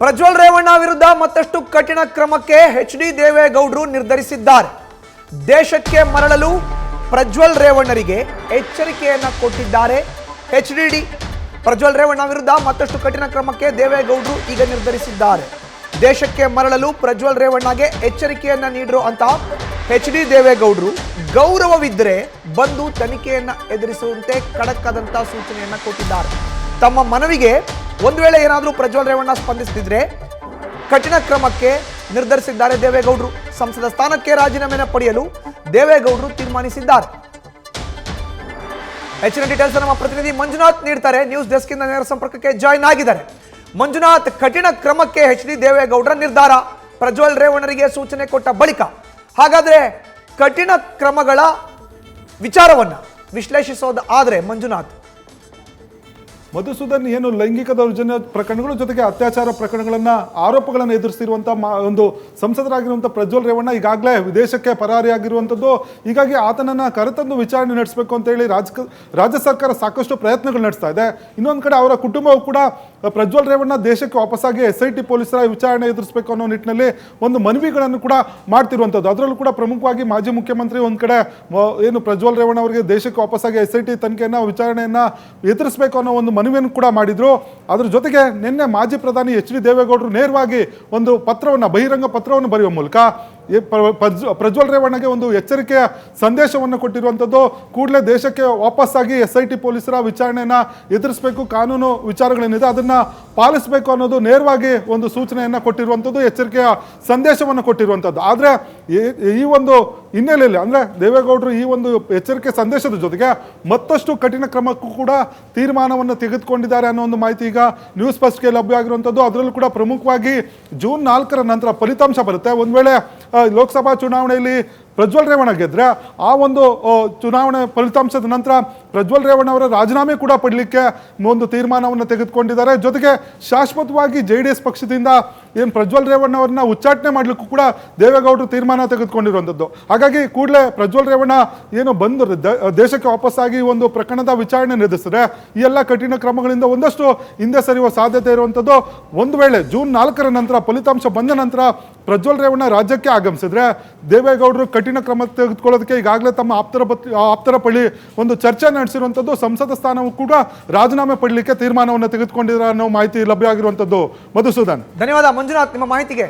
ಪ್ರಜ್ವಲ್ ರೇವಣ್ಣ ವಿರುದ್ಧ ಮತ್ತಷ್ಟು ಕಠಿಣ ಕ್ರಮಕ್ಕೆ ಎಚ್.ಡಿ. ದೇವೇಗೌಡರು ನಿರ್ಧರಿಸಿದ್ದಾರೆ. ದೇಶಕ್ಕೆ ಮರಳಲು ಪ್ರಜ್ವಲ್ ರೇವಣ್ಣರಿಗೆ ಎಚ್ಚರಿಕೆಯನ್ನ ಕೊಟ್ಟಿದ್ದಾರೆ. ಎಚ್.ಡಿ. ಪ್ರಜ್ವಲ್ ರೇವಣ್ಣ ವಿರುದ್ಧ ಮತ್ತಷ್ಟು ಕಠಿಣ ಕ್ರಮಕ್ಕೆ ದೇವೇಗೌಡರು ಈಗ ನಿರ್ಧರಿಸಿದ್ದಾರೆ. ದೇಶಕ್ಕೆ ಮರಳಲು ಪ್ರಜ್ವಲ್ ರೇವಣ್ಣಗೆ ಎಚ್ಚರಿಕೆಯನ್ನ ನೀಡಿರೋ ಅಂತ ಎಚ್.ಡಿ. ದೇವೇಗೌಡರು ಗೌರವವಿದ್ದರೆ ಬಂದು ತನಿಖೆಯನ್ನ ಎದುರಿಸುವಂತೆ ಖಡಕ್ ಆದಂತಹ ಸೂಚನೆಯನ್ನ ಕೊಟ್ಟಿದ್ದಾರೆ. ತಮ್ಮ ಮನವಿಗೆ ಒಂದು ವೇಳೆ ಏನಾದರೂ ಪ್ರಜ್ವಲ್ ರೇವಣ್ಣ ಸ್ಪಂದಿಸದಿದ್ರೆ ಕಠಿಣ ಕ್ರಮಕ್ಕೆ ನಿರ್ಧರಿಸಿದ್ದಾರೆ ದೇವೇಗೌಡರು. ಸಂಸದ ಸ್ಥಾನಕ್ಕೆ ರಾಜೀನಾಮೆ ಪಡೆಯಲು ದೇವೇಗೌಡರು ತೀರ್ಮಾನಿಸಿದ್ದಾರೆ. ಹೆಚ್ಚಿನ ಡೀಟೇಲ್ಸ್ ನಮ್ಮ ಪ್ರತಿನಿಧಿ ಮಂಜುನಾಥ್ ನೀಡ್ತಾರೆ. ನ್ಯೂಸ್ ಡೆಸ್ಕ್ ಇಂದ ನೇರ ಸಂಪರ್ಕಕ್ಕೆ ಜಾಯಿನ್ ಆಗಿದ್ದಾರೆ. ಮಂಜುನಾಥ್, ಕಠಿಣ ಕ್ರಮಕ್ಕೆ ಎಚ್.ಡಿ. ದೇವೇಗೌಡರ ನಿರ್ಧಾರ ಪ್ರಜ್ವಲ್ ರೇವಣ್ಣರಿಗೆ ಸೂಚನೆ ಕೊಟ್ಟ ಬಳಿಕ, ಹಾಗಾದ್ರೆ ಕಠಿಣ ಕ್ರಮಗಳ ವಿಚಾರವನ್ನ ವಿಶ್ಲೇಷಿಸೋದು ಆದ್ರೆ ಮಂಜುನಾಥ್, ಮಧುಸೂದನ್, ಏನು ಲೈಂಗಿಕ ದೌರ್ಜನ್ಯ ಪ್ರಕರಣಗಳು ಜೊತೆಗೆ ಅತ್ಯಾಚಾರ ಪ್ರಕರಣಗಳನ್ನ ಆರೋಪಗಳನ್ನು ಎದುರಿಸಿರುವಂಥ ಒಂದು ಸಂಸದರಾಗಿರುವಂಥ ಪ್ರಜ್ವಲ್ ರೇವಣ್ಣ ಈಗಾಗಲೇ ವಿದೇಶಕ್ಕೆ ಪರಾರಿಯಾಗಿರುವಂಥದ್ದು. ಹೀಗಾಗಿ ಆತನನ್ನು ಕರೆತಂದು ವಿಚಾರಣೆ ನಡೆಸಬೇಕು ಅಂತೇಳಿ ರಾಜ್ಯ ಸರ್ಕಾರ ಸಾಕಷ್ಟು ಪ್ರಯತ್ನಗಳು ನಡೆಸ್ತಾ ಇದೆ. ಇನ್ನೊಂದು ಕಡೆ ಅವರ ಕುಟುಂಬವು ಕೂಡ ಪ್ರಜ್ವಲ್ ರೇವಣ್ಣ ದೇಶಕ್ಕೆ ವಾಪಸ್ಸಾಗಿ SIT ಪೊಲೀಸರ ವಿಚಾರಣೆ ಎದುರಿಸಬೇಕು ಅನ್ನೋ ನಿಟ್ಟಿನಲ್ಲಿ ಒಂದು ಮನವಿಗಳನ್ನು ಕೂಡ ಮಾಡ್ತಿರುವಂಥದ್ದು. ಅದರಲ್ಲೂ ಕೂಡ ಪ್ರಮುಖವಾಗಿ ಮಾಜಿ ಮುಖ್ಯಮಂತ್ರಿ ಒಂದು ಕಡೆ ಏನು ಪ್ರಜ್ವಲ್ ರೇವಣ್ಣ ಅವರಿಗೆ ದೇಶಕ್ಕೆ ವಾಪಸ್ಸಾಗಿ SIT ತನಿಖೆಯನ್ನು ವಿಚಾರಣೆಯನ್ನು ಎದುರಿಸಬೇಕು ಅನ್ನೋ ಒಂದು ಮನವಿಯನ್ನು ಕೂಡ ಮಾಡಿದ್ರು. ಅದ್ರ ಜೊತೆಗೆ ನಿನ್ನೆ ಮಾಜಿ ಪ್ರಧಾನಿ ಎಚ್.ಡಿ. ದೇವೇಗೌಡರು ನೇರವಾಗಿ ಒಂದು ಪತ್ರವನ್ನು, ಬಹಿರಂಗ ಪತ್ರವನ್ನು ಬರೆಯುವ ಮೂಲಕ ಪ್ರಜ್ವಲ್ ರೇವಣ್ಣಗೆ ಒಂದು ಎಚ್ಚರಿಕೆಯ ಸಂದೇಶವನ್ನು ಕೊಟ್ಟಿರುವಂಥದ್ದು. ಕೂಡಲೇ ದೇಶಕ್ಕೆ ವಾಪಸ್ಸಾಗಿ SIT ಪೊಲೀಸರ ವಿಚಾರಣೆಯನ್ನು ಎದುರಿಸಬೇಕು, ಕಾನೂನು ವಿಚಾರಗಳೇನಿದೆ ಅದನ್ನು ಪಾಲಿಸಬೇಕು ಅನ್ನೋದು ನೇರವಾಗಿ ಒಂದು ಸೂಚನೆಯನ್ನು ಕೊಟ್ಟಿರುವಂಥದ್ದು, ಎಚ್ಚರಿಕೆಯ ಸಂದೇಶವನ್ನು ಕೊಟ್ಟಿರುವಂಥದ್ದು. ಆದರೆ ಈ ಒಂದು ಹಿನ್ನೆಲೆಯಲ್ಲಿ ಅಂದರೆ ದೇವೇಗೌಡರು ಈ ಒಂದು ಎಚ್ಚರಿಕೆ ಸಂದೇಶದ ಜೊತೆಗೆ ಮತ್ತಷ್ಟು ಕಠಿಣ ಕ್ರಮಕ್ಕೂ ಕೂಡ ತೀರ್ಮಾನವನ್ನು ತೆಗೆದುಕೊಂಡಿದ್ದಾರೆ ಅನ್ನೋ ಒಂದು ಮಾಹಿತಿ ಈಗ ನ್ಯೂಸ್ ಫಸ್ಟ್ಗೆ ಲಭ್ಯ ಆಗಿರುವಂಥದ್ದು. ಅದರಲ್ಲೂ ಕೂಡ ಪ್ರಮುಖವಾಗಿ ಜೂನ್ 4ರ ನಂತರ ಫಲಿತಾಂಶ ಬರುತ್ತೆ. ಒಂದು ವೇಳೆ ಲೋಕಸಭಾ ಚುನಾವಣೆಯಲ್ಲಿ ಪ್ರಜ್ವಲ್ ರೇವಣ್ಣ ಗೆದ್ರೆ ಆ ಒಂದು ಚುನಾವಣೆ ಫಲಿತಾಂಶದ ನಂತರ ಪ್ರಜ್ವಲ್ ರೇವಣ್ಣ ಅವರ ರಾಜೀನಾಮೆ ಕೂಡ ಪಡಲಿಕ್ಕೆ ಒಂದು ತೀರ್ಮಾನವನ್ನು ತೆಗೆದುಕೊಂಡಿದ್ದಾರೆ. ಜೊತೆಗೆ ಶಾಶ್ವತವಾಗಿ JDS ಪಕ್ಷದಿಂದ ಏನು ಪ್ರಜ್ವಲ್ ರೇವಣ್ಣ ಅವರನ್ನ ಉಚ್ಚಾಟನೆ ಮಾಡಲಿಕ್ಕೂ ಕೂಡ ದೇವೇಗೌಡರು ತೀರ್ಮಾನ ತೆಗೆದುಕೊಂಡಿರುವಂಥದ್ದು. ಹಾಗಾಗಿ ಕೂಡಲೇ ಪ್ರಜ್ವಲ್ ರೇವಣ್ಣ ಏನು ಬಂದು ದೇಶಕ್ಕೆ ವಾಪಸ್ಸಾಗಿ ಒಂದು ಪ್ರಕರಣದ ವಿಚಾರಣೆ ನಡೆಸಿದ್ರೆ ಈ ಎಲ್ಲ ಕಠಿಣ ಕ್ರಮಗಳಿಂದ ಒಂದಷ್ಟು ಹಿಂದೆ ಸರಿಯುವ ಸಾಧ್ಯತೆ ಇರುವಂಥದ್ದು. ಒಂದು ವೇಳೆ ಜೂನ್ 4ರ ನಂತರ ಫಲಿತಾಂಶ ಬಂದ ನಂತರ ಪ್ರಜ್ವಲ್ ರೇವಣ್ಣ ರಾಜ್ಯಕ್ಕೆ ಆಗಮಿಸಿದ್ರೆ ದೇವೇಗೌಡರು ಕಠಿಣ ಕ್ರಮ ತೆಗೆದುಕೊಳ್ಳೋದಕ್ಕೆ ಈಗಾಗಲೇ ತಮ್ಮ ಆಪ್ತರ ಬಳಿ ಒಂದು ಚರ್ಚೆ ನಡೆಸಿರುವಂಥದ್ದು. ಸಂಸದ ಸ್ಥಾನವೂ ಕೂಡ ರಾಜೀನಾಮೆ ಪಡಲಿಕ್ಕೆ ತೀರ್ಮಾನವನ್ನು ತೆಗೆದುಕೊಂಡಿದ್ದಾರೆ ಅನ್ನೋ ಮಾಹಿತಿ ಲಭ್ಯ ಆಗಿರುವಂಥದ್ದು. ಮಧುಸೂದನ್, ಧನ್ಯವಾದ ಮಂಜುನಾಥ್ ನಿಮ್ಮ ಮಾಹಿತಿಗೆ.